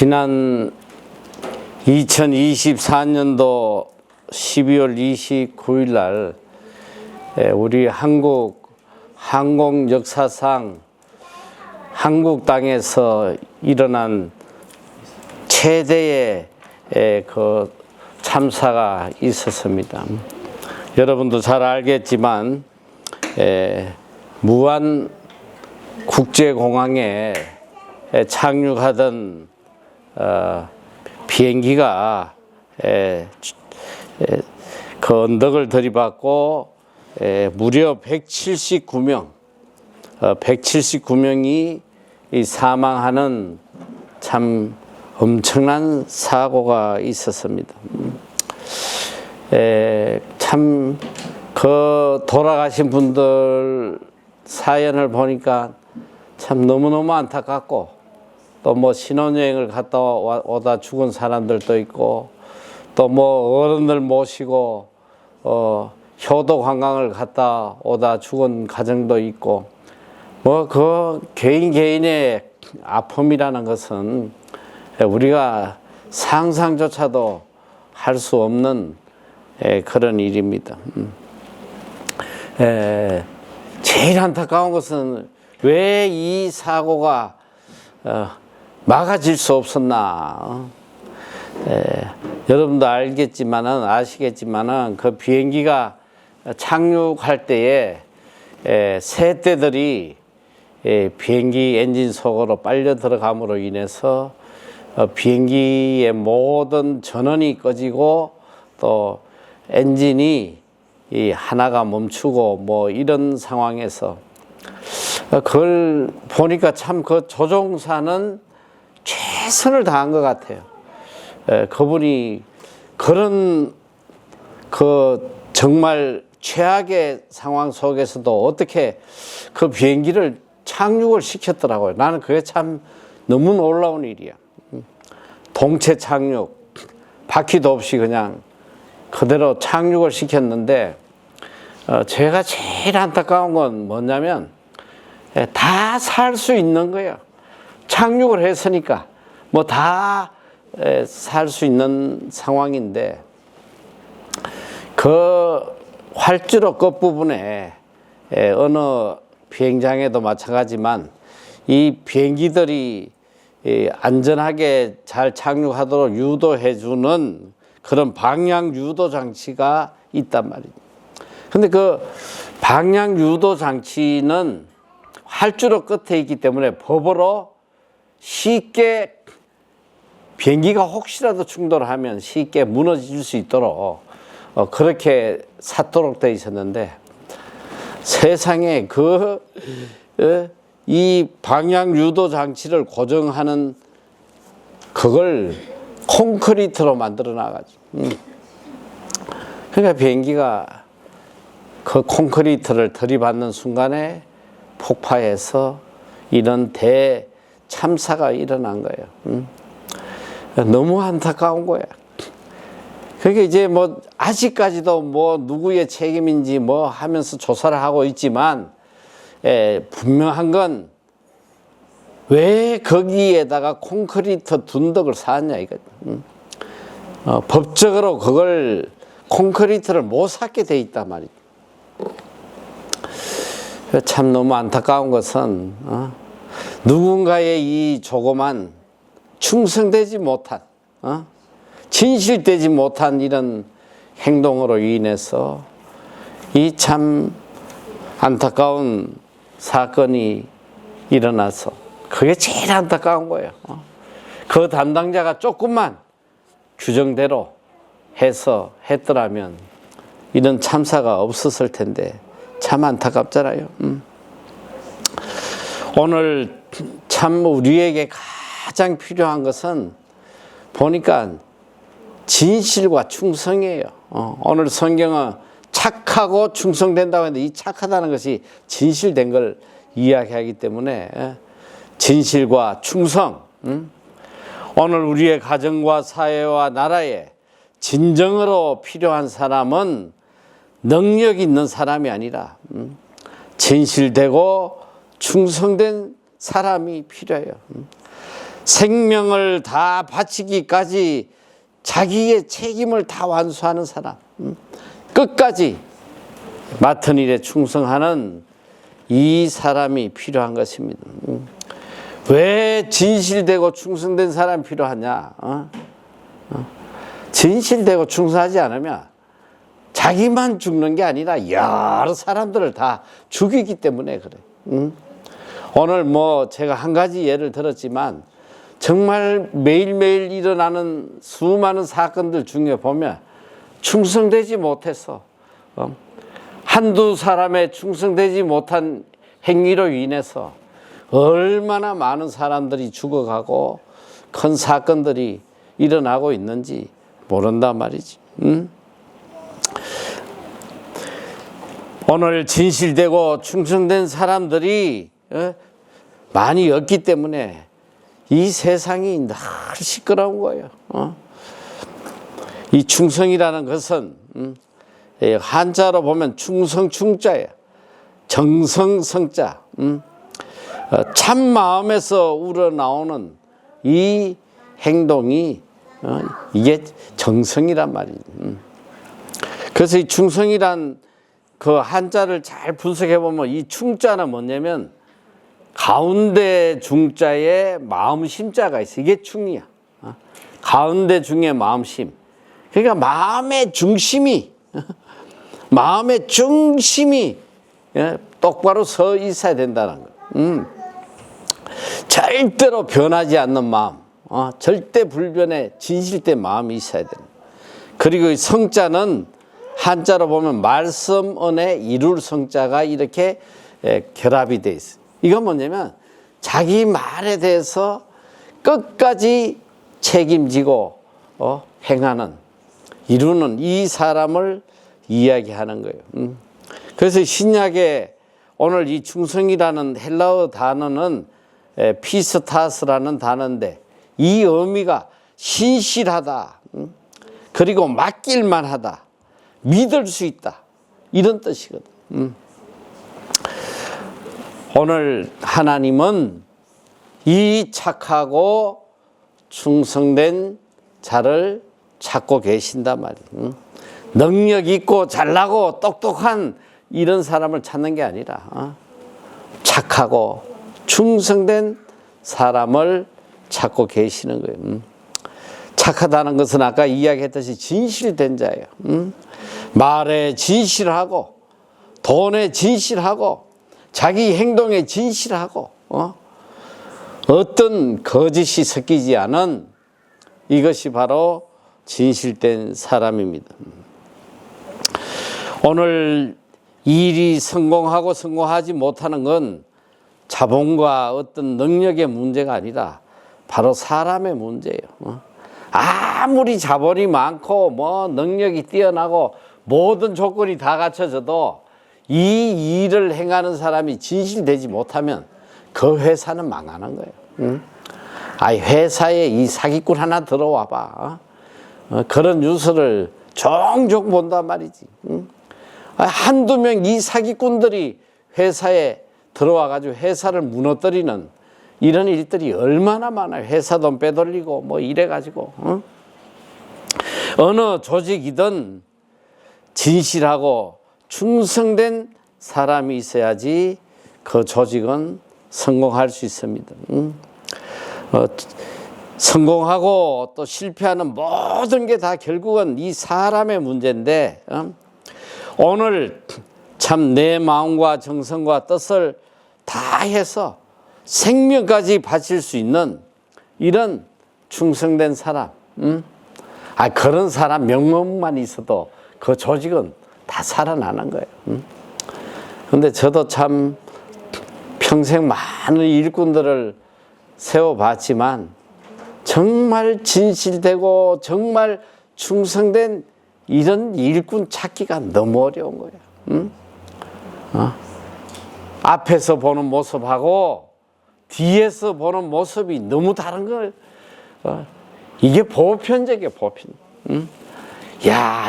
지난 2024년도 12월 29일 날 우리 한국 항공 역사상 한국 땅에서 일어난 최대의 그 참사가 있었습니다. 여러분도 잘 알겠지만 무안 국제공항에 착륙하던 비행기가 그 언덕을 들이받고 무려 179명이 사망하는 참 엄청난 사고가 있었습니다. 참 그 돌아가신 분들 사연을 보니까 참 너무너무 안타깝고, 또 뭐 신혼여행을 갔다 오다 죽은 사람들도 있고, 또 뭐 어른들 모시고 효도 관광을 갔다 오다 죽은 가정도 있고, 뭐 그 개인의 아픔이라는 것은 우리가 상상조차도 할 수 없는 그런 일입니다. 제일 안타까운 것은 왜 이 사고가 막아질 수 없었나. 여러분도 아시겠지만은 그 비행기가 착륙할 때에 새떼들이 비행기 엔진 속으로 빨려 들어감으로 인해서 비행기의 모든 전원이 꺼지고 또 엔진이 하나가 멈추고 뭐 이런 상황에서 그걸 보니까 참 그 조종사는 최선을 다한 것 같아요. 그분이 그런 그 정말 최악의 상황 속에서도 어떻게 그 비행기를 착륙을 시켰더라고요. 나는 그게 참 너무 놀라운 일이야. 동체 착륙, 바퀴도 없이 그냥 그대로 착륙을 시켰는데, 제가 제일 안타까운 건 뭐냐면 다 살 수 있는 거예요. 착륙을 했으니까 뭐 다 살 수 있는 상황인데, 그 활주로 끝부분에 어느 비행장에도 마찬가지지만 이 비행기들이 안전하게 잘 착륙하도록 유도해주는 그런 방향 유도 장치가 있단 말이죠. 근데 그 방향 유도 장치는 활주로 끝에 있기 때문에 법으로 쉽게 비행기가 혹시라도 충돌을 하면 쉽게 무너질 수 있도록 그렇게 샀도록 되어 있었는데, 세상에 이 방향 유도 장치를 고정하는 그걸 콘크리트로 만들어 놔가지고, 그러니까 비행기가 그 콘크리트를 들이받는 순간에 폭파해서 이런 대참사가 일어난 거예요. 너무 안타까운 거야. 그러니까 이제 뭐 아직까지도 뭐 누구의 책임인지 뭐 하면서 조사를 하고 있지만, 분명한 건 왜 거기에다가 콘크리트 둔덕을 쌓았냐 이거. 법적으로 그걸 콘크리트를 못 쌓게 돼 있단 말이죠. 참 너무 안타까운 것은 누군가의 이 조그만 충성되지 못한, 진실되지 못한 이런 행동으로 인해서 이 참 안타까운 사건이 일어나서, 그게 제일 안타까운 거예요. 그 담당자가 조금만 규정대로 해서 했더라면 이런 참사가 없었을 텐데 참 안타깝잖아요. 오늘 참 우리에게 가장 필요한 것은 보니까 진실과 충성이에요. 오늘 성경은 착하고 충성된다고 했는데 이 착하다는 것이 진실된 걸 이야기하기 때문에 진실과 충성. 오늘 우리의 가정과 사회와 나라에 진정으로 필요한 사람은 능력 있는 사람이 아니라 진실되고 충성된 사람이 필요해요. 생명을 다 바치기까지 자기의 책임을 다 완수하는 사람, 끝까지 맡은 일에 충성하는 이 사람이 필요한 것입니다. 왜 진실되고 충성된 사람이 필요하냐? 진실되고 충성하지 않으면 자기만 죽는 게 아니라 여러 사람들을 다 죽이기 때문에 그래. 오늘 제가 한 가지 예를 들었지만 정말 매일매일 일어나는 수많은 사건들 중에 보면 충성되지 못해서 한두 사람의 충성되지 못한 행위로 인해서 얼마나 많은 사람들이 죽어가고 큰 사건들이 일어나고 있는지 모른단 말이지. 오늘 진실되고 충성된 사람들이 많이 없기 때문에 이 세상이 늘 시끄러운 거예요. 이 충성이라는 것은 한자로 보면 충성충자예요. 정성성자. 참 마음에서 우러나오는 이 행동이 이게 정성이란 말이에요. 그래서 이 충성이란 그 한자를 잘 분석해 보면 이 충자는 뭐냐면 가운데 중자에 마음심자가 있어. 이게 충이야. 가운데 중에 마음심. 그러니까 마음의 중심이 똑바로 서 있어야 된다는 거. 절대로 변하지 않는 마음, 절대 불변의 진실된 마음이 있어야 됩니다. 그리고 이 성자는 한자로 보면 말씀, 은혜, 이룰 성자가 이렇게 결합이 돼 있어요. 이건 뭐냐면 자기 말에 대해서 끝까지 책임지고 행하는, 이루는 이 사람을 이야기하는 거예요. 그래서 신약에 오늘 이 충성이라는 헬라어 단어는 피스타스라는 단어인데 이 의미가 신실하다, 그리고 맡길만 하다, 믿을 수 있다, 이런 뜻이거든. 오늘 하나님은 이 착하고 충성된 자를 찾고 계신단 말이에요. 능력 있고 잘나고 똑똑한 이런 사람을 찾는 게 아니라 착하고 충성된 사람을 찾고 계시는 거예요. 착하다는 것은 아까 이야기했듯이 진실된 자예요. 말에 진실하고 돈에 진실하고 자기 행동에 진실하고 어떤 거짓이 섞이지 않은, 이것이 바로 진실된 사람입니다. 오늘 일이 성공하고 성공하지 못하는 건 자본과 어떤 능력의 문제가 아니라 바로 사람의 문제예요. 아무리 자본이 많고 능력이 뛰어나고 모든 조건이 다 갖춰져도 이 일을 행하는 사람이 진실되지 못하면 그 회사는 망하는 거예요. 회사에 이 사기꾼 하나 들어와 봐. 그런 뉴스를 종종 본단 말이지. 한두 명 이 사기꾼들이 회사에 들어와가지고 회사를 무너뜨리는 이런 일들이 얼마나 많아요. 회사 돈 빼돌리고 이래가지고. 어느 조직이든 진실하고 충성된 사람이 있어야지 그 조직은 성공할 수 있습니다. 성공하고 또 실패하는 모든 게 다 결국은 이 사람의 문제인데, 오늘 참 내 마음과 정성과 뜻을 다 해서 생명까지 바칠 수 있는 이런 충성된 사람, 그런 사람 명목만 있어도 그 조직은 다 살아나는 거예요. 근데 저도 참 평생 많은 일꾼들을 세워봤지만 정말 진실되고 정말 충성된 이런 일꾼 찾기가 너무 어려운 거예요. 앞에서 보는 모습하고 뒤에서 보는 모습이 너무 다른 거예요. 이게 보편적이에요, 보편.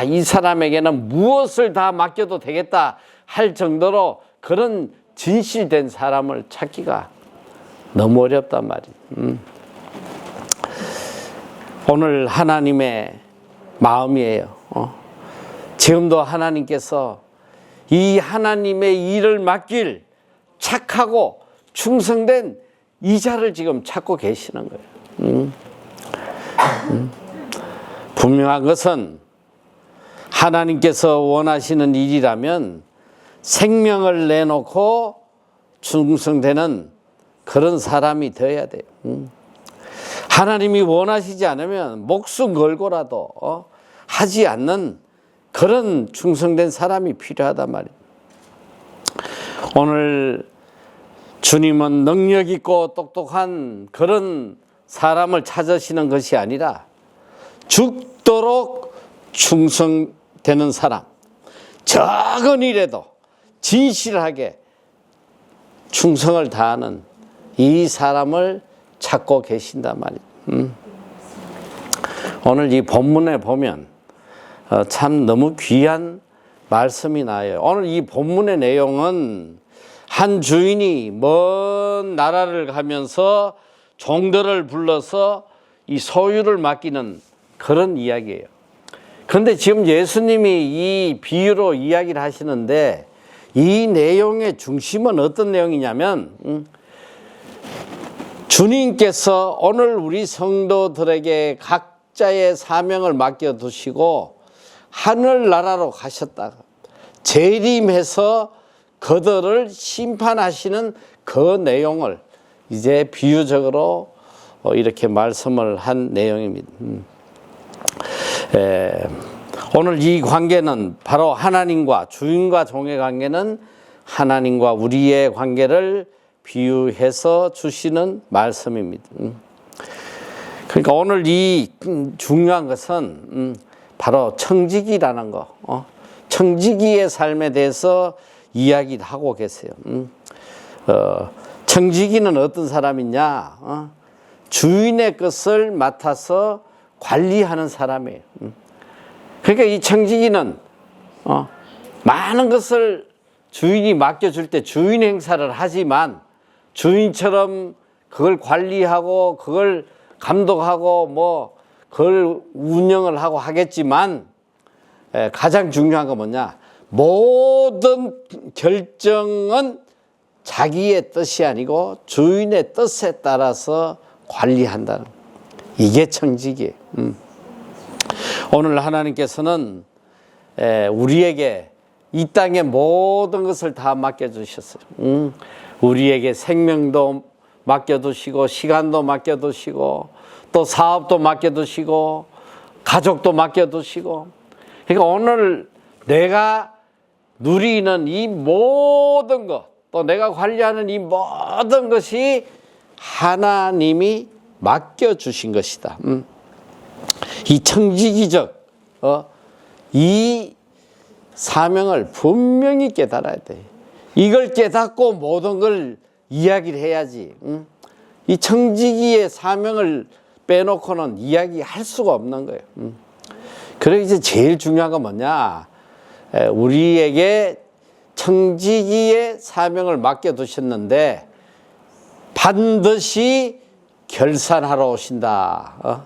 이 사람에게는 무엇을 다 맡겨도 되겠다 할 정도로 그런 진실된 사람을 찾기가 너무 어렵단 말이에요. 오늘 하나님의 마음이에요. 지금도 하나님께서 이 하나님의 일을 맡길 착하고 충성된 이자를 지금 찾고 계시는 거예요. 분명한 것은 하나님께서 원하시는 일이라면 생명을 내놓고 충성되는 그런 사람이 되어야 돼요. 하나님이 원하시지 않으면 목숨 걸고라도 하지 않는 그런 충성된 사람이 필요하단 말이에요. 오늘 주님은 능력 있고 똑똑한 그런 사람을 찾으시는 것이 아니라 죽도록 충성되는 사람, 적은 일에도 진실하게 충성을 다하는 이 사람을 찾고 계신단 말이에요. 오늘 이 본문에 보면 참 너무 귀한 말씀이 나와요. 오늘 이 본문의 내용은 한 주인이 먼 나라를 가면서 종들을 불러서 이 소유를 맡기는 그런 이야기예요. 그런데 지금 예수님이 이 비유로 이야기를 하시는데 이 내용의 중심은 어떤 내용이냐면 주님께서 오늘 우리 성도들에게 각자의 사명을 맡겨두시고 하늘나라로 가셨다가 재림해서 그들을 심판하시는 그 내용을 이제 비유적으로 이렇게 말씀을 한 내용입니다. 오늘 이 관계는 바로 하나님과 주인과 종의 관계는 하나님과 우리의 관계를 비유해서 주시는 말씀입니다. 그러니까 오늘 이 중요한 것은 바로 청지기라는 거, 청지기의 삶에 대해서 이야기를 하고 계세요. 청지기는 어떤 사람이냐? 주인의 것을 맡아서 관리하는 사람이에요. 그러니까 이 청지기는 많은 것을 주인이 맡겨줄 때 주인 행사를 하지만 주인처럼 그걸 관리하고 그걸 감독하고 뭐 그걸 운영을 하고 하겠지만 가장 중요한 건 뭐냐? 모든 결정은 자기의 뜻이 아니고 주인의 뜻에 따라서 관리한다는 이게 청지기예요. 오늘 하나님께서는 우리에게 이 땅의 모든 것을 다 맡겨주셨어요. 우리에게 생명도 맡겨두시고 시간도 맡겨두시고 또 사업도 맡겨두시고 가족도 맡겨두시고 그러니까 오늘 내가 누리는 이 모든 것 또 내가 관리하는 이 모든 것이 하나님이 맡겨주신 것이다. 이 청지기적 이 사명을 분명히 깨달아야 돼. 이걸 깨닫고 모든 걸 이야기를 해야지. 이 청지기의 사명을 빼놓고는 이야기할 수가 없는 거예요. 그래서 이제 제일 중요한 건 뭐냐? 우리에게 청지기의 사명을 맡겨두셨는데 반드시 결산하러 오신다.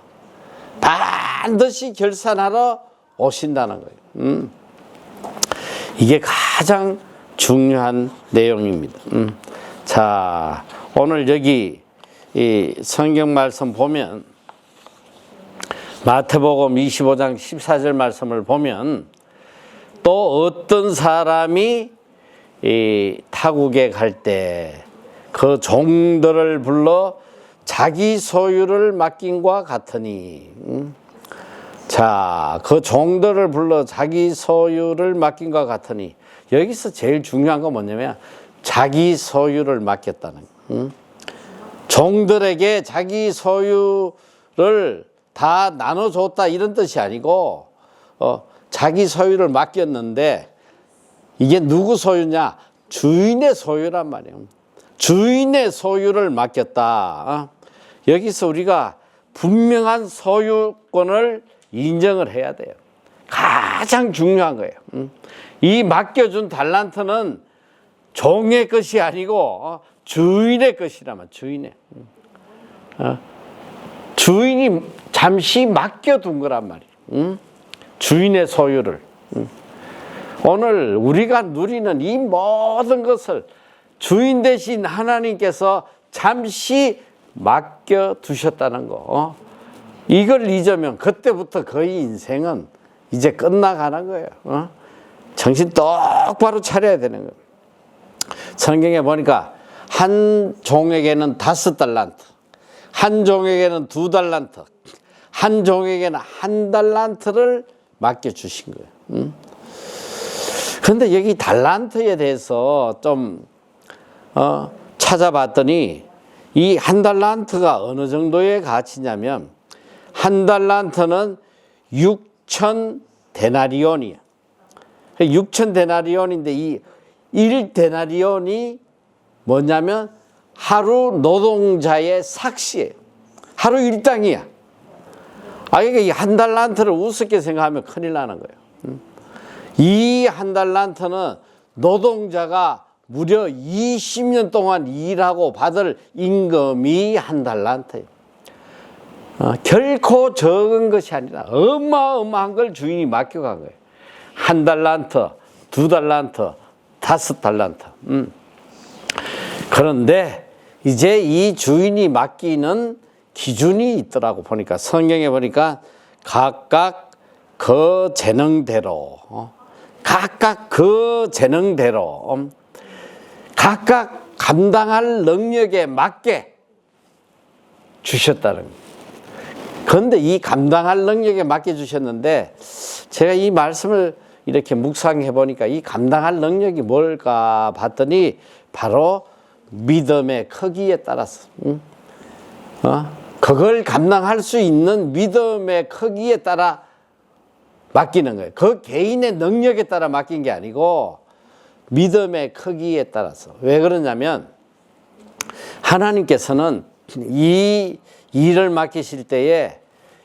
반드시 결산하러 오신다는 거예요. 이게 가장 중요한 내용입니다. 자, 오늘 여기 이 성경 말씀 보면 마태복음 25장 14절 말씀을 보면 또 어떤 사람이 이 타국에 갈 때 그 종들을 불러 자기 소유를 맡긴과 같으니 자, 그 종들을 불러 자기 소유를 맡긴과 같으니 여기서 제일 중요한 건 뭐냐면 자기 소유를 맡겼다는 거예요. 종들에게 자기 소유를 다 나눠줬다 이런 뜻이 아니고 자기 소유를 맡겼는데 이게 누구 소유냐? 주인의 소유란 말이에요. 주인의 소유를 맡겼다. 여기서 우리가 분명한 소유권을 인정을 해야 돼요. 가장 중요한 거예요. 이 맡겨준 달란트는 종의 것이 아니고 주인의 것이라면 주인의. 주인이 잠시 맡겨둔 거란 말이에요. 응? 주인의 소유를. 응? 오늘 우리가 누리는 이 모든 것을 주인 대신 하나님께서 잠시 맡겨두셨다는 거. 이걸 잊으면 그때부터 거의 인생은 이제 끝나가는 거예요. 정신 똑바로 차려야 되는 거예요. 성경에 보니까 한 종에게는 5달란트, 한 종에게는 2달란트, 한 종에게는 1달란트를 맡겨주신 거예요. 그런데 여기 달란트에 대해서 좀 찾아봤더니 이 1달란트가 어느 정도의 가치냐면 1달란트는 6천 데나리온이야. 6천 데나리온인데 이 1데나리온이 뭐냐면 하루 노동자의 삭시예요. 하루 일당이야. 그러니까 이 1달란트를 우습게 생각하면 큰일 나는 거예요. 이 1달란트는 노동자가 무려 20년 동안 일하고 받을 임금이 1달란트예요. 결코 적은 것이 아니라 어마어마한 걸 주인이 맡겨간 거예요. 1달란트, 2달란트, 5달란트. 그런데 이제 이 주인이 맡기는 기준이 있더라고. 보니까 성경에 보니까 각각 그 재능대로, 각각 그 재능대로, 각각 감당할 능력에 맞게 주셨다는 거예요. 그런데 이 감당할 능력에 맡겨 주셨는데 제가 이 말씀을 이렇게 묵상해 보니까 이 감당할 능력이 뭘까 봤더니 바로 믿음의 크기에 따라서 그걸 감당할 수 있는 믿음의 크기에 따라 맡기는 거예요. 그 개인의 능력에 따라 맡긴 게 아니고 믿음의 크기에 따라서. 왜 그러냐면 하나님께서는 이 일을 맡기실 때에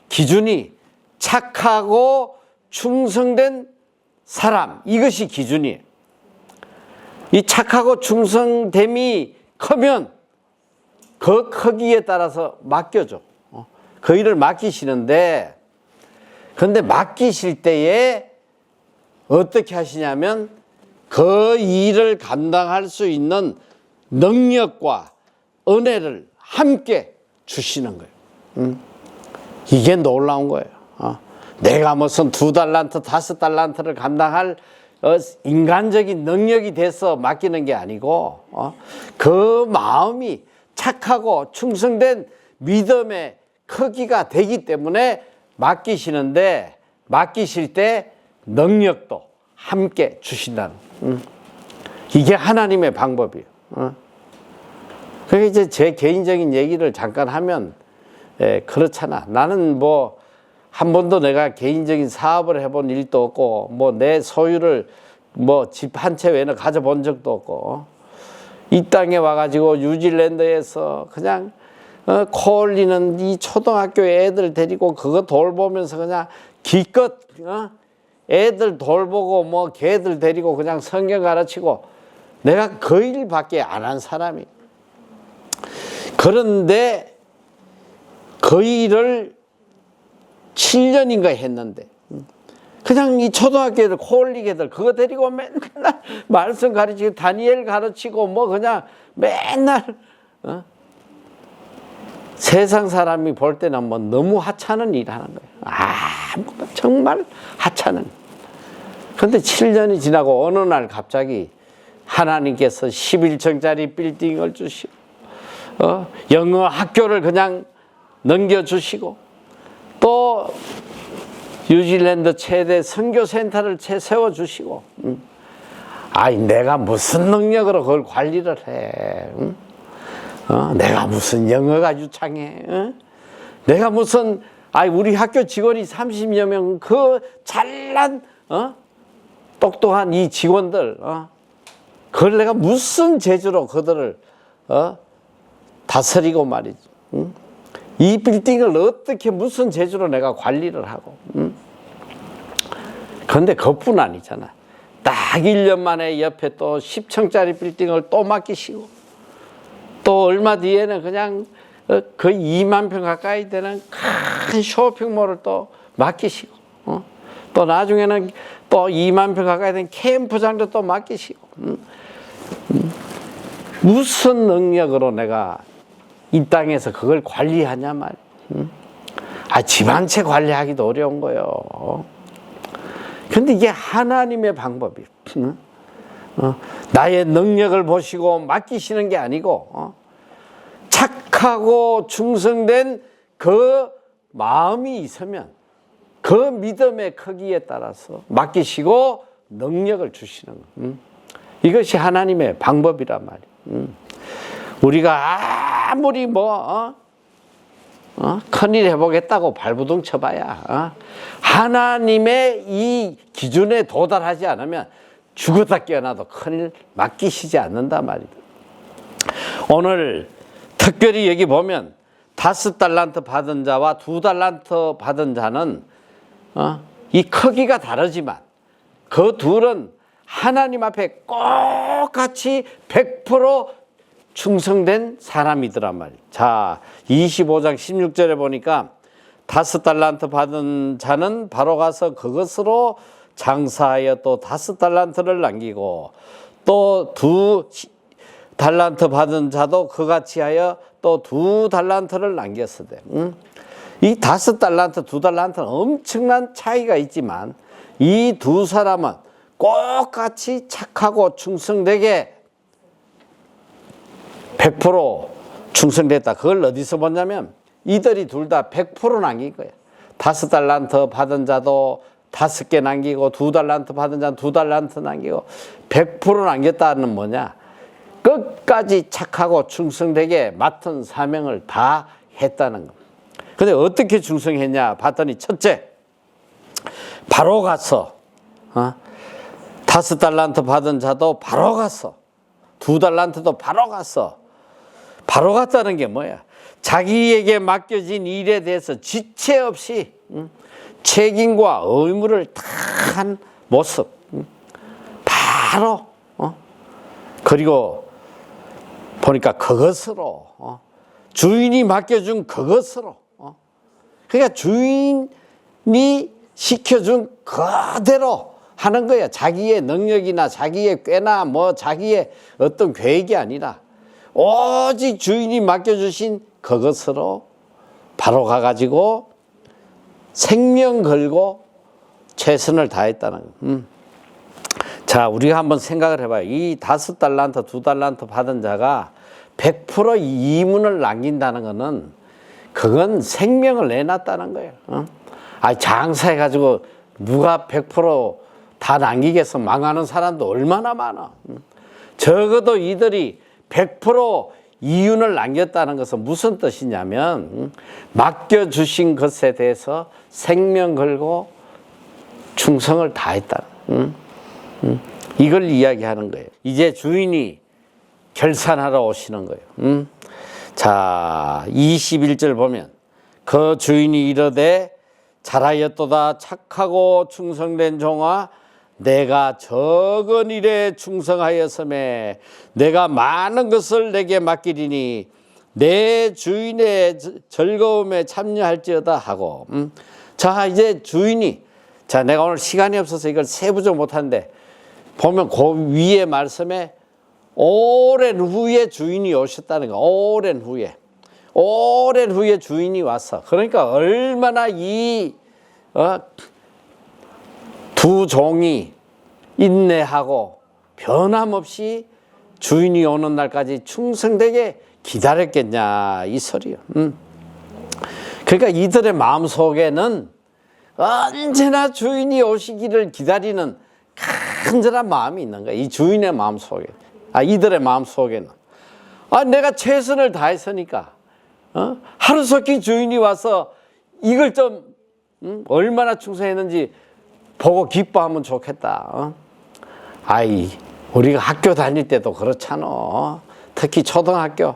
기준이 착하고 충성된 사람, 이것이 기준이에요. 이 착하고 충성됨이 크면 그 크기에 따라서 맡겨줘. 그 일을 맡기시는데, 그런데 맡기실 때에 어떻게 하시냐면 그 일을 감당할 수 있는 능력과 은혜를 함께 주시는 거예요. 이게 놀라운 거예요. 내가 무슨 2달란트, 5달란트를 감당할 인간적인 능력이 돼서 맡기는 게 아니고 그 마음이 착하고 충성된 믿음의 크기가 되기 때문에 맡기시는데, 맡기실 때 능력도 함께 주신다는 이게 하나님의 방법이에요. 그러니까 이제 제 개인적인 얘기를 잠깐 하면 그렇잖아. 나는 뭐 한 번도 내가 개인적인 사업을 해본 일도 없고 뭐 내 소유를 뭐 집 한 채 외에는 가져본 적도 없고 이 땅에 와가지고 뉴질랜드에서 그냥 코올리는 이 초등학교 애들 데리고 그거 돌보면서 그냥 기껏 애들 돌보고 뭐 걔들 데리고 그냥 성경 가르치고 내가 그 일밖에 안 한 사람이. 그런데 그 일을 7년인가 했는데 그냥 이 초등학교 애들 코올리게 애들 그거 데리고 맨날 말씀 가르치고 다니엘 가르치고 뭐 그냥 맨날 세상 사람이 볼 때는 뭐 너무 하찮은 일 하는 거예요. 정말 하찮은. 그런데 7년이 지나고 어느 날 갑자기 하나님께서 11층짜리 빌딩을 주시고 영어 학교를 그냥 넘겨주시고 또 뉴질랜드 최대 선교센터를 세워주시고 내가 무슨 능력으로 그걸 관리를 해. 내가 무슨 영어가 유창해. 내가 무슨 우리 학교 직원이 30여 명 그 잘난 똑똑한 이 직원들 그걸 내가 무슨 재주로 그들을 다스리고 말이지. 이 빌딩을 어떻게 무슨 재주로 내가 관리를 하고. 그런데 그뿐 아니잖아. 딱 1년 만에 옆에 또 10층짜리 빌딩을 또 맡기시고 또 얼마 뒤에는 그냥 그 2만 평 가까이 되는 큰 쇼핑몰을 또 맡기시고, 또 나중에는 또 2만 평 가까이 되는 캠프장도 또 맡기시고, 무슨 능력으로 내가 이 땅에서 그걸 관리하냐 말이야. 집 한 채 관리하기도 어려운 거예요. 근데 이게 하나님의 방법이에요. 나의 능력을 보시고 맡기시는 게 아니고, 착하고 충성된 그 마음이 있으면 그 믿음의 크기에 따라서 맡기시고 능력을 주시는 거예요. 이것이 하나님의 방법이란 말이에요. 우리가 아무리 큰일 해보겠다고 발부둥 쳐봐야 하나님의 이 기준에 도달하지 않으면 죽었다 깨어나도 큰일 맡기시지 않는단 말이다. 오늘 특별히 여기 보면 5달란트 받은 자와 2달란트 받은 자는 이 크기가 다르지만 그 둘은 하나님 앞에 똑같이 100% 충성된 사람이더란 말이에요. 자, 25장 16절에 보니까 5달란트 받은 자는 바로 가서 그것으로 장사하여 또 5달란트를 남기고, 또 2달란트 받은 자도 그같이 하여 또 2달란트를 남겼으되. 이 5달란트, 2달란트는 엄청난 차이가 있지만 이 두 사람은 똑같이 착하고 충성되게 100% 충성됐다. 그걸 어디서 보냐면 이들이 둘 다 100% 남긴 거예요. 5달란트 받은 자도 5개 남기고, 2달란트 받은 자는 2달란트 남기고, 100% 남겼다는 뭐냐? 끝까지 착하고 충성되게 맡은 사명을 다 했다는 겁니다. 근데 어떻게 충성했냐 봤더니, 첫째, 바로 가서 5달란트 받은 자도 바로 가서, 2달란트도 바로 가서. 바로 갔다는 게 뭐야? 자기에게 맡겨진 일에 대해서 지체 없이 책임과 의무를 다한 모습. 바로 그리고 보니까 그것으로 주인이 맡겨준 그것으로, 그러니까 주인이 시켜준 그대로 하는 거야. 자기의 능력이나 자기의 꾀나 자기의 어떤 계획이 아니라 오직 주인이 맡겨주신 그것으로 바로 가가지고 생명 걸고 최선을 다했다는 거예요. 자, 우리가 한번 생각을 해봐요. 이 5달란트, 2달란트 받은 자가 100% 이문을 남긴다는 거는 그건 생명을 내놨다는 거예요. 장사해가지고 누가 100% 다 남기겠어? 망하는 사람도 얼마나 많아. 적어도 이들이 100% 이윤을 남겼다는 것은 무슨 뜻이냐면, 맡겨주신 것에 대해서 생명 걸고 충성을 다했다는, 이걸 이야기하는 거예요. 이제 주인이 결산하러 오시는 거예요. 자, 21절 보면 그 주인이 이르되 잘하였도다 착하고 충성된 종아, 내가 적은 일에 충성하였음에 내가 많은 것을 내게 맡기리니 내 주인의 즐거움에 참여할지어다 하고. 자, 이제 주인이, 자, 내가 오늘 시간이 없어서 이걸 세부적 못하는데 보면 그 위에 말씀에 오랜 후에 주인이 오셨다는 거. 오랜 후에 주인이 왔어. 그러니까 얼마나 이 두 종이 인내하고 변함없이 주인이 오는 날까지 충성되게 기다렸겠냐 이 소리요. 그러니까 이들의 마음속에는 언제나 주인이 오시기를 기다리는 간절한 마음이 있는 거야. 이 주인의 마음속에, 이들의 마음속에는 내가 최선을 다했으니까 하루속히 주인이 와서 이걸 좀 얼마나 충성했는지 보고 기뻐하면 좋겠다. 우리가 학교 다닐 때도 그렇잖아. 특히 초등학교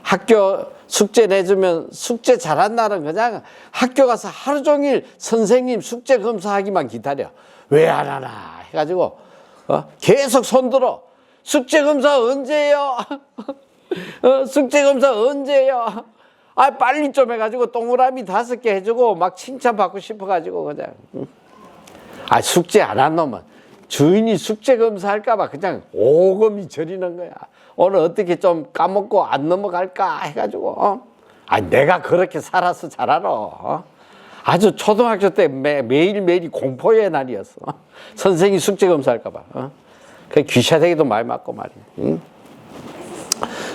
학교 숙제 내주면 숙제 잘한 날은 그냥 학교 가서 하루 종일 선생님 숙제 검사하기만 기다려. 왜 안 하나 해가지고 계속 손들어. 숙제 검사 언제요? 숙제 검사 언제요? 빨리 좀 해가지고 동그라미 5개 해주고 막 칭찬받고 싶어가지고 그냥. 숙제 안 한 놈은 주인이 숙제 검사할까봐 그냥 오금이 저리는 거야. 오늘 어떻게 좀 까먹고 안 넘어갈까 해가지고. 내가 그렇게 살아서 잘 알아. 아주 초등학교 때 매일매일이 공포의 날이었어. 선생님이 숙제 검사할까봐. 그 귀샤대기도 많이 맞고 말이야.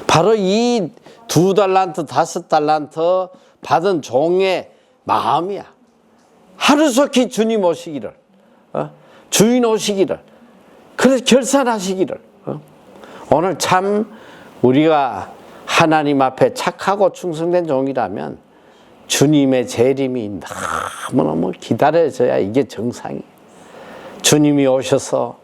바로 이 2달란트, 5달란트 받은 종의 마음이야. 하루속히 주님 오시기를, 주인 오시기를, 그래서 결산하시기를. 오늘 참 우리가 하나님 앞에 착하고 충성된 종이라면 주님의 재림이 너무너무 기다려져야 이게 정상이에요. 주님이 오셔서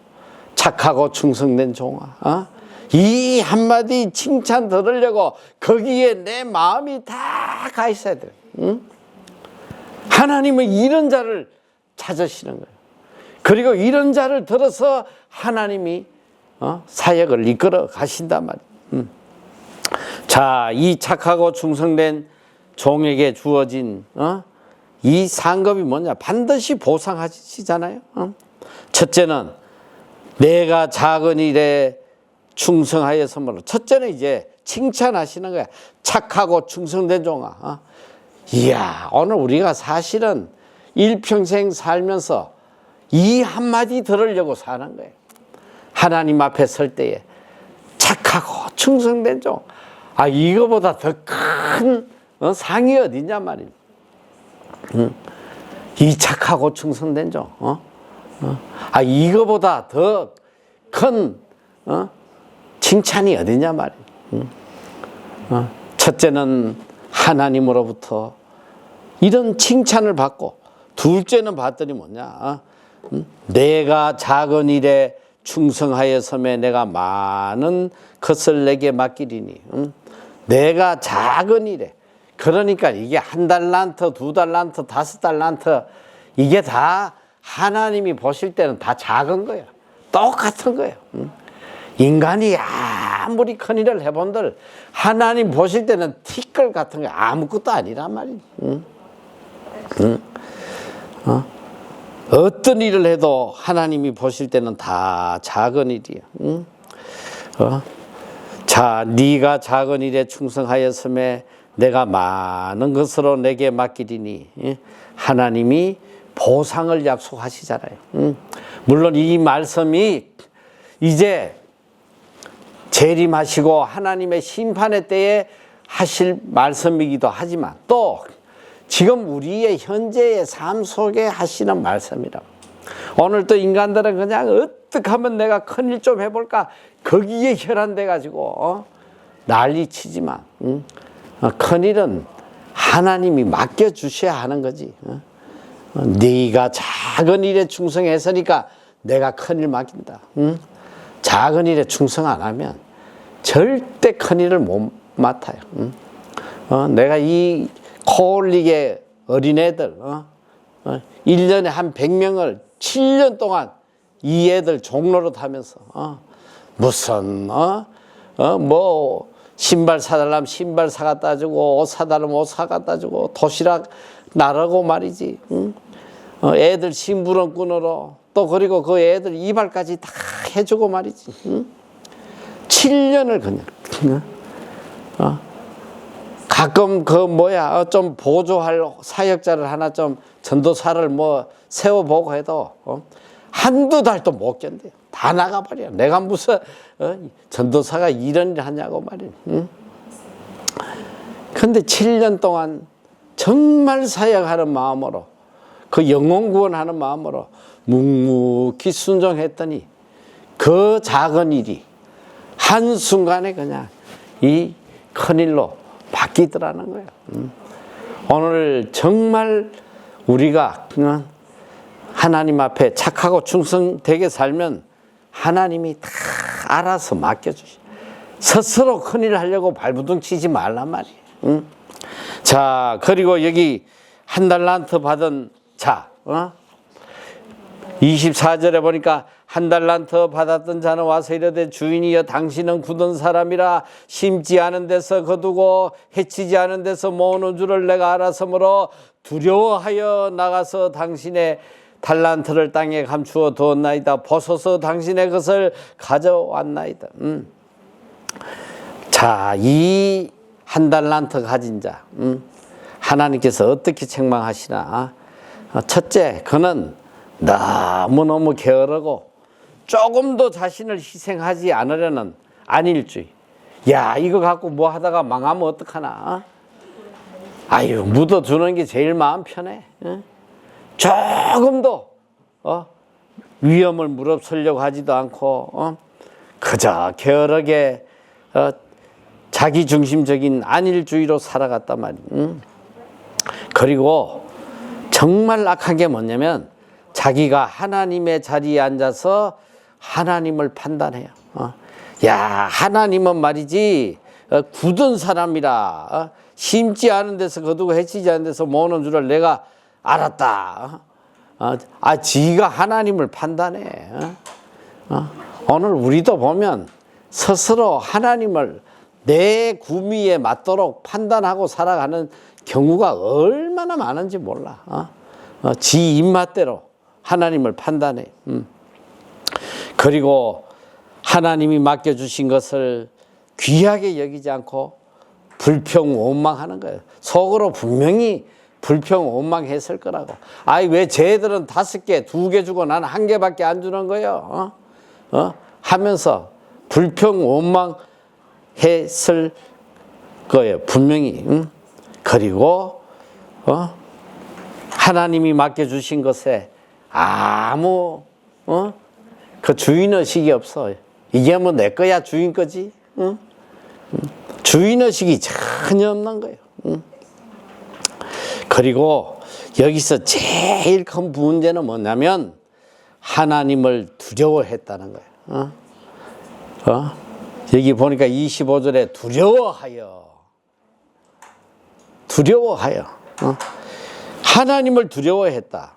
착하고 충성된 종아, 이 한마디 칭찬 들으려고 거기에 내 마음이 다 가 있어야 돼요. 하나님은 이런 자를 찾으시는 거예요. 그리고 이런 자를 들어서 하나님이 사역을 이끌어 가신단 말이에요. 자, 이 착하고 충성된 종에게 주어진 이 상급이 뭐냐? 반드시 보상하시잖아요. 첫째는 내가 작은 일에 충성하였으므로, 첫째는 이제 칭찬하시는 거야. 착하고 충성된 종아. 이야, 오늘 우리가 사실은 일평생 살면서 이 한마디 들으려고 사는 거예요. 하나님 앞에 설 때에 착하고 충성된 종. 이거보다 더 큰 상이 어디냐 말이야. 이 착하고 충성된 종. 이거보다 더 큰 칭찬이 어디냐 말이야. 첫째는 하나님으로부터 이런 칭찬을 받고, 둘째는 봤더니 뭐냐? 내가 작은 일에 충성하였음에 내가 많은 것을 내게 맡기리니. 내가 작은 일에, 그러니까 이게 1달란트, 2달란트, 5달란트, 이게 다 하나님이 보실 때는 다 작은 거예요. 똑같은 거예요. 인간이 아무리 큰 일을 해본들 하나님 보실 때는 티끌 같은 거 아무것도 아니란 말이에요. 어떤 일을 해도 하나님이 보실 때는 다 작은 일이야. 자, 네가 작은 일에 충성하였음에 내가 많은 것으로 내게 맡기리니. 하나님이 보상을 약속하시잖아요. 물론 이 말씀이 이제 재림하시고 하나님의 심판의 때에 하실 말씀이기도 하지만, 또 지금 우리의 현재의 삶 속에 하시는 말씀이라. 오늘 또 인간들은 그냥 어떻게 하면 내가 큰일 좀 해볼까, 거기에 혈안돼 가지고 난리치지만, 큰일은 하나님이 맡겨주셔야 하는 거지. 네가 작은 일에 충성했으니까 내가 큰일 맡긴다. 작은 일에 충성 안 하면 절대 큰일을 못 맡아요. 내가 이 코올릭의 어린애들 1년에 한 100명을 7년 동안 이 애들 종로로 타면서 무슨 뭐 신발 사달라면 신발 사갖다 주고, 옷 사달라면 옷 사갖다 주고, 도시락 나르고 말이지. 애들 심부름꾼으로, 또 그리고 그 애들 이발까지 다 해주고 말이지. 7년을 그냥 가끔 좀 보조할 사역자를 하나 좀 전도사를 세워보고 해도 한두 달도 못 견뎌요. 다 나가버려. 내가 무슨 전도사가 이런 일 하냐고 말이야. 그런데 7년 동안 정말 사역하는 마음으로, 그 영혼 구원하는 마음으로 묵묵히 순종했더니 그 작은 일이 한순간에 그냥 이 큰일로 바뀌더라는 거예요. 오늘 정말 우리가 하나님 앞에 착하고 충성되게 살면 하나님이 다 알아서 맡겨주시. 스스로 큰일 하려고 발부둥 치지 말란 말이에요. 자, 그리고 여기 1달란트 받은 자, 24절에 보니까 한 달란트 받았던 자는 와서 이르되 주인이여 당신은 굳은 사람이라 심지 않은 데서 거두고 해치지 않은 데서 모으는 줄을 내가 알았으므로 두려워하여 나가서 당신의 달란트를 땅에 감추어 두었나이다. 벗어서 당신의 것을 가져왔나이다. 자, 이 한 달란트 가진 자, 하나님께서 어떻게 책망하시나? 첫째, 그는 너무너무 게으르고 조금도 자신을 희생하지 않으려는 안일주의. 야, 이거 갖고 뭐 하다가 망하면 어떡하나? 아유, 묻어두는 게 제일 마음 편해. 조금도 위험을 무릅쓰려고 하지도 않고 그저 게으르게 자기중심적인 안일주의로 살아갔단 말이야. 그리고 정말 악한 게 뭐냐면 자기가 하나님의 자리에 앉아서 하나님을 판단해요. 야, 하나님은 말이지 굳은 사람이라 심지 않은 데서 거두고 해치지 않은 데서 모으는 줄을 내가 알았다. 지가 하나님을 판단해. 오늘 우리도 보면 스스로 하나님을 내 구미에 맞도록 판단하고 살아가는 경우가 얼마나 많은지 몰라. 지 입맛대로 하나님을 판단해. 그리고 하나님이 맡겨주신 것을 귀하게 여기지 않고 불평원망하는 거예요. 속으로 분명히 불평원망했을 거라고. 왜 쟤들은 5개, 2개 주고 나는 1개밖에 안 주는 거예요? 하면서 불평원망했을 거예요. 분명히. 그리고 하나님이 맡겨주신 것에 아무 그 주인의식이 없어. 이게 뭐 내 거야 주인 거지? 주인의식이 전혀 없는 거예요. 그리고 여기서 제일 큰 문제는 뭐냐면 하나님을 두려워했다는 거예요. 여기 보니까 25절에 두려워하여 하나님을 두려워했다.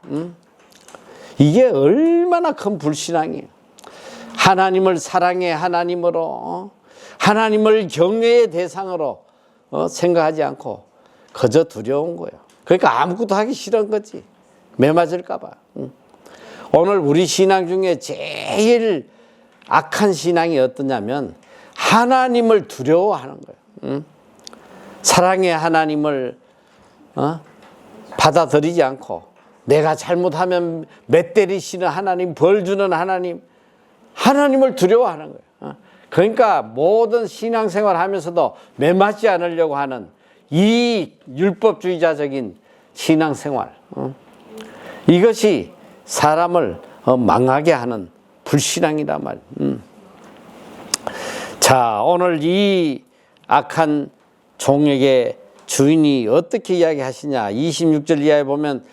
이게 얼마나 큰 불신앙이에요. 하나님을 사랑의 하나님으로 하나님을 경외의 대상으로 생각하지 않고 그저 두려운 거예요. 그러니까 아무것도 하기 싫은 거지. 매 맞을까 봐. 오늘 우리 신앙 중에 제일 악한 신앙이 어떠냐면 하나님을 두려워하는 거예요. 사랑의 하나님을 받아들이지 않고 내가 잘못하면 몇 때리시는 하나님, 벌 주는 하나님, 하나님을 두려워하는 거예요. 그러니까 모든 신앙생활 하면서도 매맞지 않으려고 하는 이 율법주의자적인 신앙생활, 이것이 사람을 망하게 하는 불신앙이란 말이에요. 자, 오늘 이 악한 종에게 주인이 어떻게 이야기하시냐. 26절 이하에 보면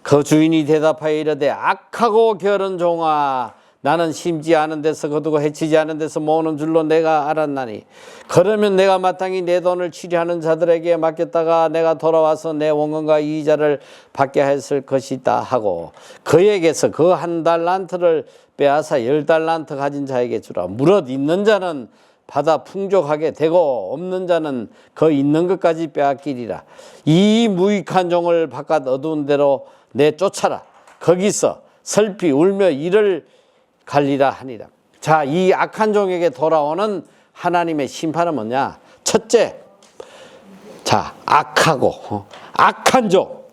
그 주인이 대답하여 이르되 악하고 게으른 종아, 나는 심지 않은 데서 거두고 해치지 않은 데서 모으는 줄로 내가 알았나니 그러면 내가 마땅히 내 돈을 취리하는 자들에게 맡겼다가 내가 돌아와서 내 원금과 이자를 받게 했을 것이다 하고 그에게서 그 1달란트를 빼앗아 10달란트 가진 자에게 주라. 무릇 있는 자는 받아 풍족하게 되고 없는 자는 그 있는 것까지 빼앗기리라. 이 무익한 종을 바깥 어두운 데로 내쫓아라. 거기서 슬피 울며 이를 갈리라 하니라. 자, 이 악한 종에게 돌아오는 하나님의 심판은 뭐냐? 첫째, 자, 악한 종.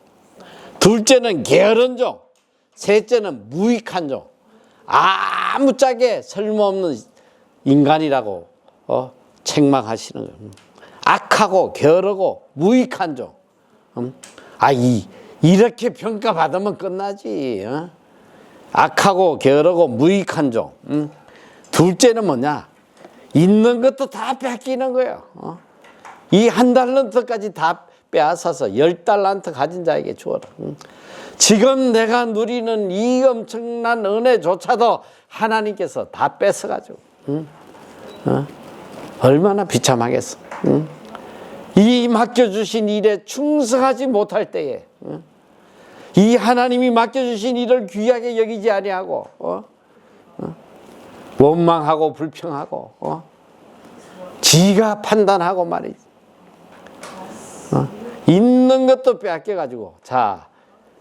둘째는 게으른 종. 셋째는 무익한 종. 아무짝에 쓸모없는 인간이라고 책망하시는 거예요. 악하고 게으르고 무익한 종. 이렇게 평가받으면 끝나지. 악하고 게으르고 무익한 종. 둘째는 뭐냐? 있는 것도 다 뺏기는 거예요. 이 1달란트까지 다 빼앗아서 10달란트 가진 자에게 주어라. 지금 내가 누리는 이 엄청난 은혜조차도 하나님께서 다 뺏어가지고 얼마나 비참하겠어. 이 맡겨주신 일에 충성하지 못할 때에 이 하나님이 맡겨주신 일을 귀하게 여기지 아니하고 원망하고 불평하고 지가 판단하고 말이지. 있는 것도 빼앗겨가지고 자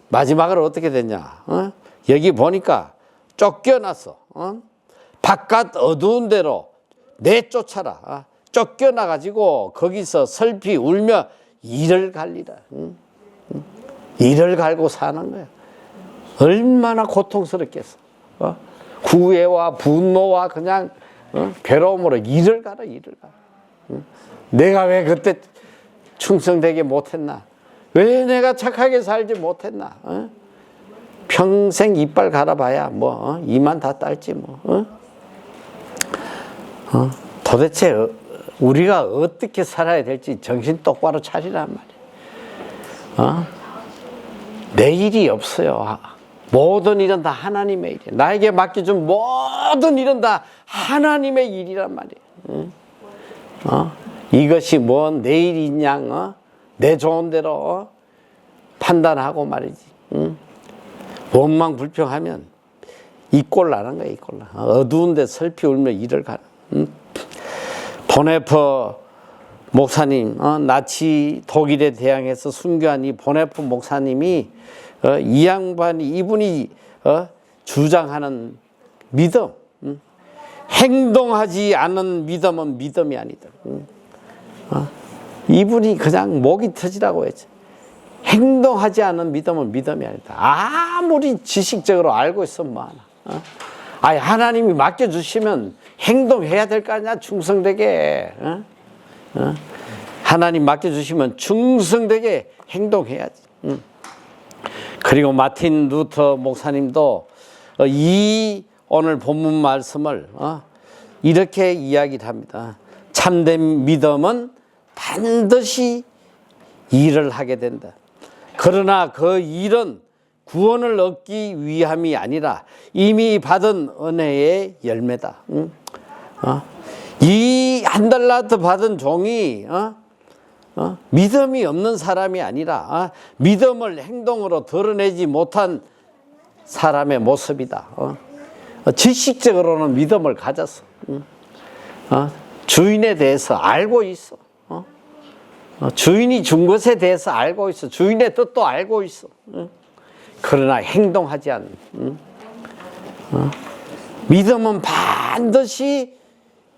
마지막으로 어떻게 됐냐? 여기 보니까 쫓겨났어. 바깥 어두운 데로 내쫓아라. 쫓겨나가지고 거기서 슬피 울며 이를 갈리라. 이를 갈고 사는 거야. 얼마나 고통스럽겠어. 후회와 분노와 그냥 괴로움으로 이를 가라, 이를 가라. 내가 왜 그때 충성되게 못했나? 왜 내가 착하게 살지 못했나? 평생 이빨 갈아봐야 뭐 이만 다 딸지 뭐. 도대체 우리가 어떻게 살아야 될지 정신 똑바로 차리란 말이야. 내일이 없어요. 모든 일은 다 하나님의 일이야. 나에게 맡겨준 모든 일은 다 하나님의 일이란 말이야. 이것이 뭔 내일이냐? 내 좋은 대로 판단하고 말이지. 원망 불평하면 이 꼴 나는 거야, 이 꼴 나. 어두운데 슬피 울며 이를 가라. 보네퍼 목사님, 나치 독일에 대항해서 순교한 이 보네퍼 목사님이 이 양반이 이분이 주장하는 믿음, 행동하지 않은 믿음은 믿음이 아니다. 이분이 그냥 목이 터지라고 했죠. 행동하지 않은 믿음은 믿음이 아니다. 아무리 지식적으로 알고 있으면 뭐하나. 아니 하나님이 맡겨주시면 행동해야 될 거 아니야. 충성되게. 하나님 맡겨주시면 충성되게 행동해야지. 그리고 마틴 루터 목사님도 이 오늘 본문 말씀을 이렇게 이야기를 합니다. 참된 믿음은 반드시 일을 하게 된다. 그러나 그 일은 구원을 얻기 위함이 아니라 이미 받은 은혜의 열매다. 이 한 달란트 받은 종이 믿음이 없는 사람이 아니라 믿음을 행동으로 드러내지 못한 사람의 모습이다. 지식적으로는 믿음을 가졌어. 주인에 대해서 알고 있어. 주인이 준 것에 대해서 알고 있어. 주인의 뜻도 알고 있어. 그러나 행동하지 않는. 믿음은 반드시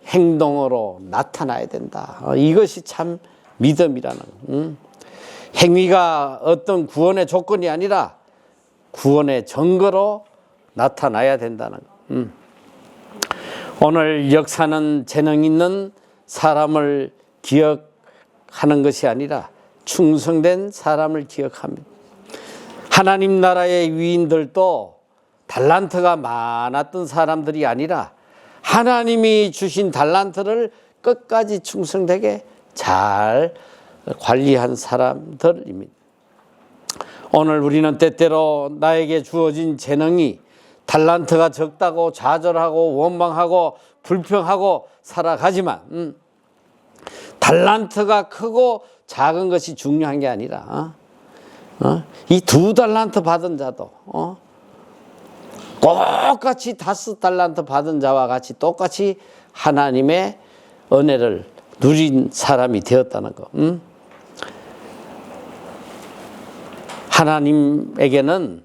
행동으로 나타나야 된다. 이것이 참 믿음이라는. 행위가 어떤 구원의 조건이 아니라 구원의 증거로 나타나야 된다는. 오늘 역사는 재능 있는 사람을 기억하는 것이 아니라 충성된 사람을 기억합니다. 하나님 나라의 위인들도 달란트가 많았던 사람들이 아니라 하나님이 주신 달란트를 끝까지 충성되게 잘 관리한 사람들입니다. 오늘 우리는 때때로 나에게 주어진 재능이 달란트가 적다고 좌절하고 원망하고 불평하고 살아가지만 달란트가 크고 작은 것이 중요한 게 아니라 이 2달란트 받은 자도 똑같이 5달란트 받은 자와 같이 똑같이 하나님의 은혜를 누린 사람이 되었다는 거. 하나님에게는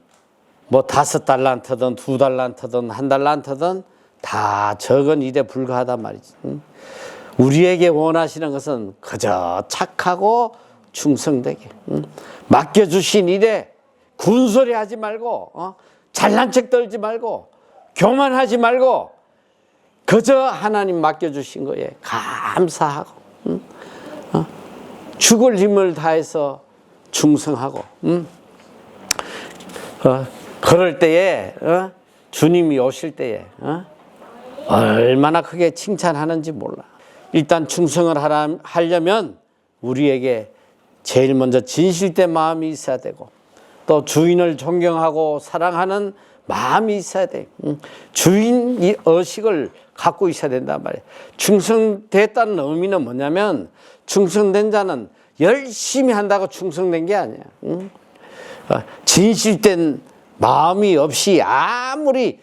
뭐 5달란트든 2달란트든 1달란트든 다 적은 일에 불과하단 말이지. 우리에게 원하시는 것은 그저 착하고 충성되게 맡겨주신 일에 군소리 하지 말고 잘난 척 떨지 말고 교만하지 말고 그저 하나님 맡겨주신 거에 감사하고 죽을 힘을 다해서 충성하고 그럴 때에 주님이 오실 때에 얼마나 크게 칭찬하는지 몰라. 일단 충성을 하려면 우리에게 제일 먼저 진실된 마음이 있어야 되고 또 주인을 존경하고 사랑하는 마음이 있어야 돼. 주인 의식을 갖고 있어야 된단 말이야. 충성됐다는 의미는 뭐냐면 충성된 자는 열심히 한다고 충성된 게 아니야. 진실된 마음이 없이 아무리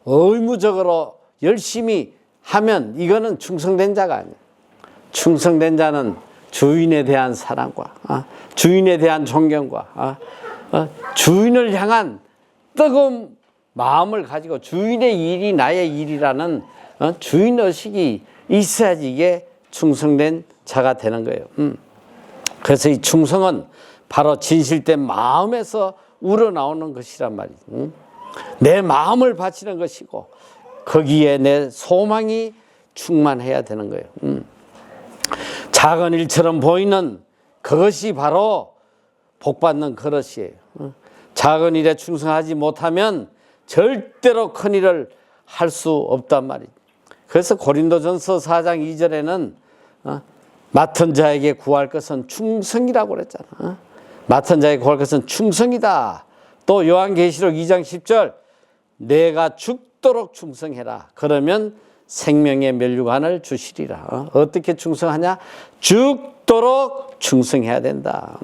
의무적으로 열심히 하면 이거는 충성된 자가 아니야. 충성된 자는 주인에 대한 사랑과 주인에 대한 존경과 주인을 향한 뜨거운 마음을 가지고 주인의 일이 나의 일이라는 주인의식이 있어야지 이게 충성된 자가 되는 거예요. 그래서 이 충성은 바로 진실된 마음에서 우러나오는 것이란 말이지. 내 마음을 바치는 것이고 거기에 내 소망이 충만해야 되는 거예요. 작은 일처럼 보이는 그것이 바로 복받는 그릇이에요. 작은 일에 충성하지 못하면 절대로 큰 일을 할 수 없단 말이죠. 그래서 고린도전서 4장 2절에는 맡은 자에게 구할 것은 충성이라고 그랬잖아. 맡은 자에게 구할 것은 충성이다. 또 요한계시록 2장 10절 내가 죽도록 충성해라. 그러면 생명의 면류관을 주시리라. 어떻게 충성하냐? 죽도록 충성해야 된다.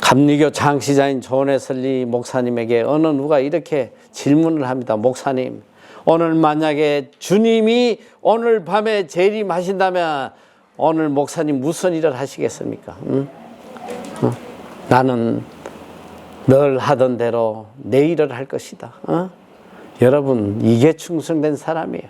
감리교 창시자인 조은혜설리 목사님에게 어느 누가 이렇게 질문을 합니다. 목사님, 오늘 만약에 주님이 오늘 밤에 재림하신다면 오늘 목사님 무슨 일을 하시겠습니까? 나는 늘 하던 대로 내 일을 할 것이다. 여러분, 이게 충성된 사람이에요.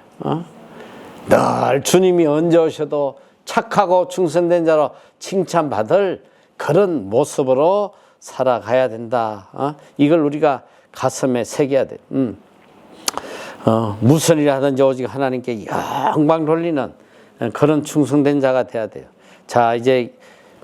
늘 주님이 언제 오셔도 착하고 충성된 자로 칭찬받을 그런 모습으로 살아가야 된다. 이걸 우리가 가슴에 새겨야 돼. 무슨 일을 하든지 오직 하나님께 영광 돌리는 그런 충성된 자가 돼야 돼요. 자, 이제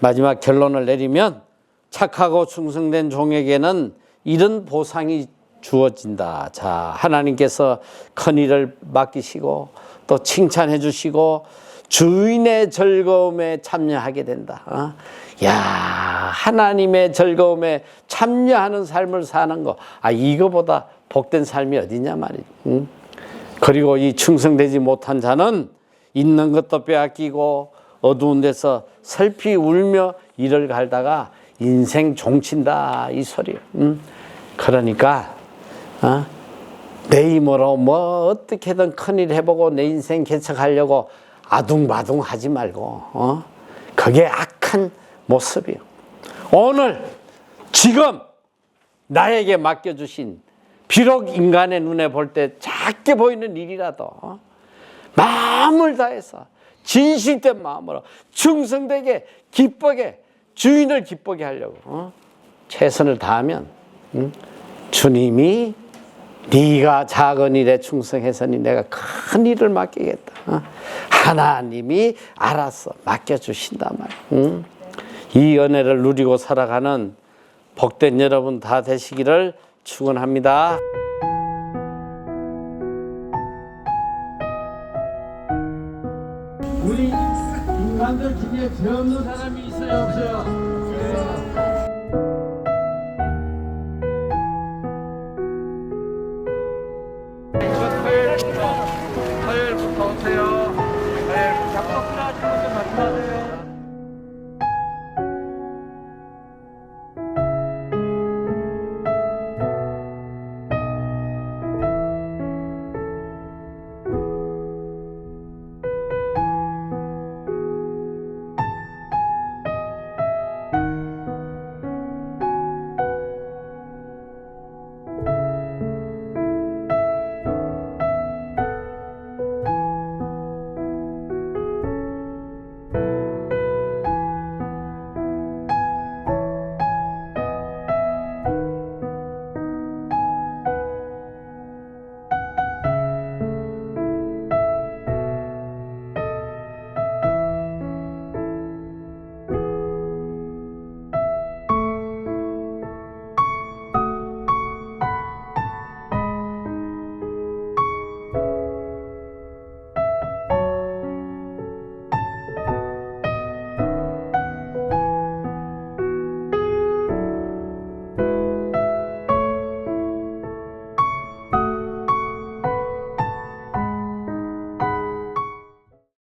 마지막 결론을 내리면 착하고 충성된 종에게는 이런 보상이 주어진다. 자, 하나님께서 큰 일을 맡기시고 또 칭찬해 주시고 주인의 즐거움에 참여하게 된다. 야, 하나님의 즐거움에 참여하는 삶을 사는 거, 이거보다 복된 삶이 어디냐 말이지. 그리고 이 충성되지 못한 자는 있는 것도 빼앗기고 어두운 데서 슬피 울며 일을 갈다가 인생 종친다 이 소리예요. 그러니까 내 힘으로 뭐 어떻게든 큰일 해보고 내 인생 개척하려고 아둥바둥 하지 말고 그게 악한 모습이에요. 오늘 지금 나에게 맡겨주신 비록 인간의 눈에 볼 때 작게 보이는 일이라도 마음을 다해서 진실된 마음으로 충성되게 기쁘게 주인을 기쁘게 하려고 최선을 다하면 주님이 네가 작은 일에 충성해서니 내가 큰 일을 맡기겠다. 하나님이 알아서 맡겨주신단 말이야. 이 은혜를 누리고 살아가는 복된 여러분 다 되시기를 축원합니다. 우리 인간들 중에 죄 없는 사람이 있어요, 없어요?